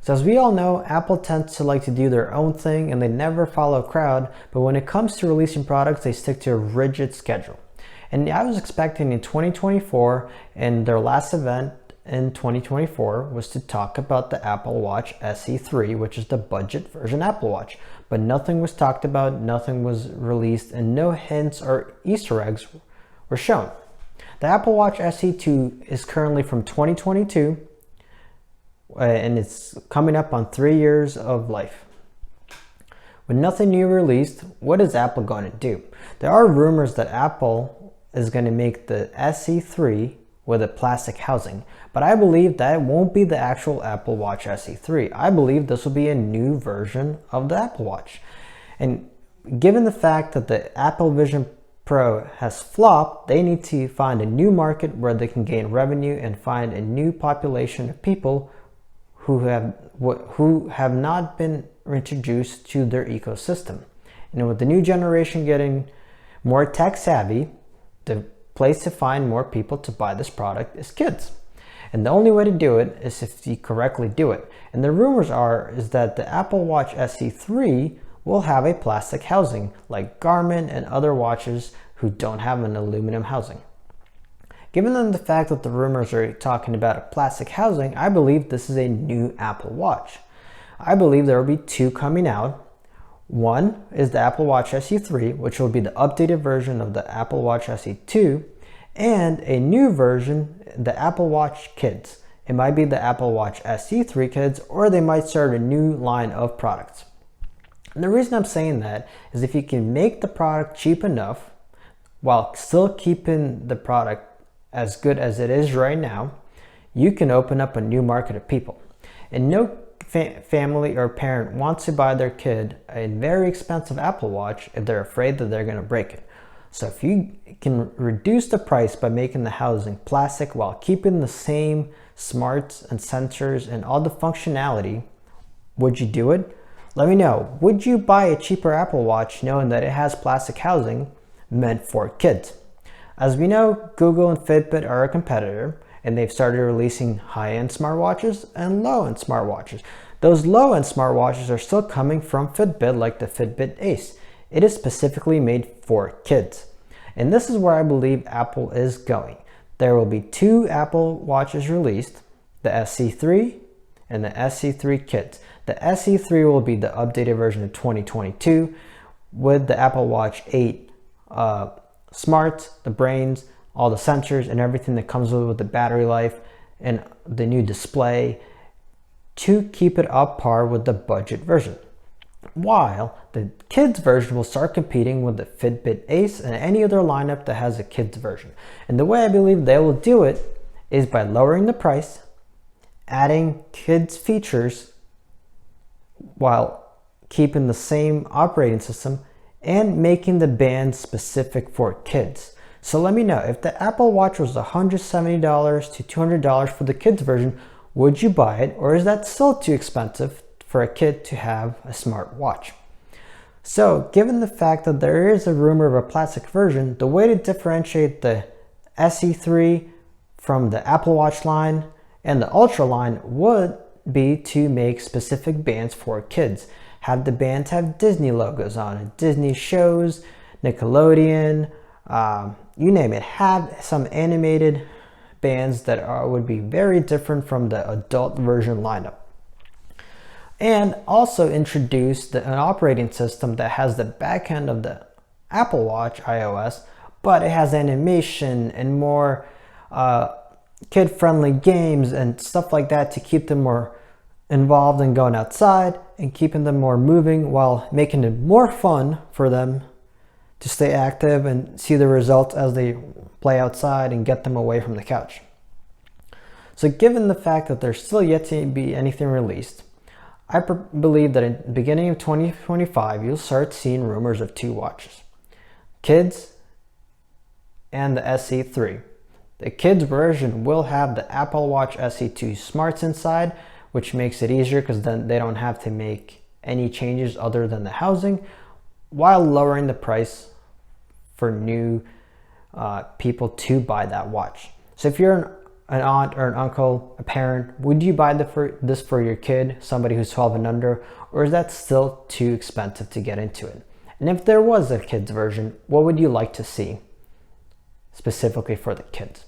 So as we all know, Apple tends to like to do their own thing and they never follow a crowd, but when it comes to releasing products, they stick to a rigid schedule. And I was expecting in 2024, and their last event in 2024 was to talk about the Apple Watch SE3, which is the budget version Apple Watch. But nothing was talked about, nothing was released, and no hints or Easter eggs were shown. The Apple Watch SE2 is currently from 2022, and it's coming up on 3 years of life. With nothing new released, what is Apple going to do? There are rumors that Apple is going to make the SE3 with a plastic housing, but I believe that won't be the actual Apple Watch SE3. I believe this will be a new version of the Apple Watch. And given the fact that the Apple Vision Pro has flopped, they need to find a new market where they can gain revenue and find a new population of people who have not been introduced to their ecosystem. And with the new generation getting more tech savvy, the place to find more people to buy this product is kids. And the only way to do it is if you correctly do it. And the rumors is that the Apple Watch SE3 will have a plastic housing like Garmin and other watches who don't have an aluminum housing. Given the fact that the rumors are talking about a plastic housing, I believe this is a new Apple Watch. I believe there will be two coming out. One is the Apple Watch SE3, which will be the updated version of the Apple Watch SE2, and a new version, the Apple Watch Kids. It might be the Apple Watch SE3 Kids, or they might start a new line of products. And the reason I'm saying that is if you can make the product cheap enough while still keeping the product as good as it is right now, you can open up a new market of people. And no family or parent wants to buy their kid a very expensive Apple Watch if they're afraid that they're going to break it. So if you can reduce the price by making the housing plastic while keeping the same smarts and sensors and all the functionality, would you do it? Let me know. Would you buy a cheaper Apple Watch knowing that it has plastic housing meant for kids? As we know, Google and Fitbit are a competitor, and they've started releasing high-end smartwatches and low-end smartwatches. Those low-end smartwatches are still coming from Fitbit, like the Fibit Ace. It is specifically made for kids. And this is where I believe Apple is going. There will be two Apple Watches released, the SE3 and the SE3 Kids. The SE3 will be the updated version of 2022 with the Apple Watch 8 smarts, the brains, all the sensors and everything that comes with the battery life and the new display to keep it up par with the budget version. While the kids version will start competing with the Fitbit Ace and any other lineup that has a kids version. And the way I believe they will do it is by lowering the price, adding kids features while keeping the same operating system, and making the band specific for kids. So let me know, if the Apple Watch was $170 to $200 for the kids version, would you buy it, or is that still too expensive for a kid to have a smart watch? So given the fact that there is a rumor of a plastic version, the way to differentiate the SE3 from the Apple Watch line and the Ultra line would be to make specific bands for kids. Have the bands have Disney logos on it, Disney shows, Nickelodeon, you name it. Have some animated bands that would be very different from the adult version lineup. And also introduce an operating system that has the back end of the Apple Watch iOS, but it has animation and more kid-friendly games and stuff like that to keep them more involved in going outside and keeping them more moving while making it more fun for them to stay active and see the results as they play outside and get them away from the couch. So given the fact that there's still yet to be anything released, I believe that in the beginning of 2025, you'll start seeing rumors of two watches, kids and the SE3. The kids version will have the Apple Watch SE2 smarts inside, which makes it easier because then they don't have to make any changes other than the housing, while lowering the price for new people to buy that watch. So if you're an aunt or an uncle, a parent, would you buy this for your kid, somebody who's 12 and under, or is that still too expensive to get into it? And if there was a kids version, what would you like to see specifically for the kids?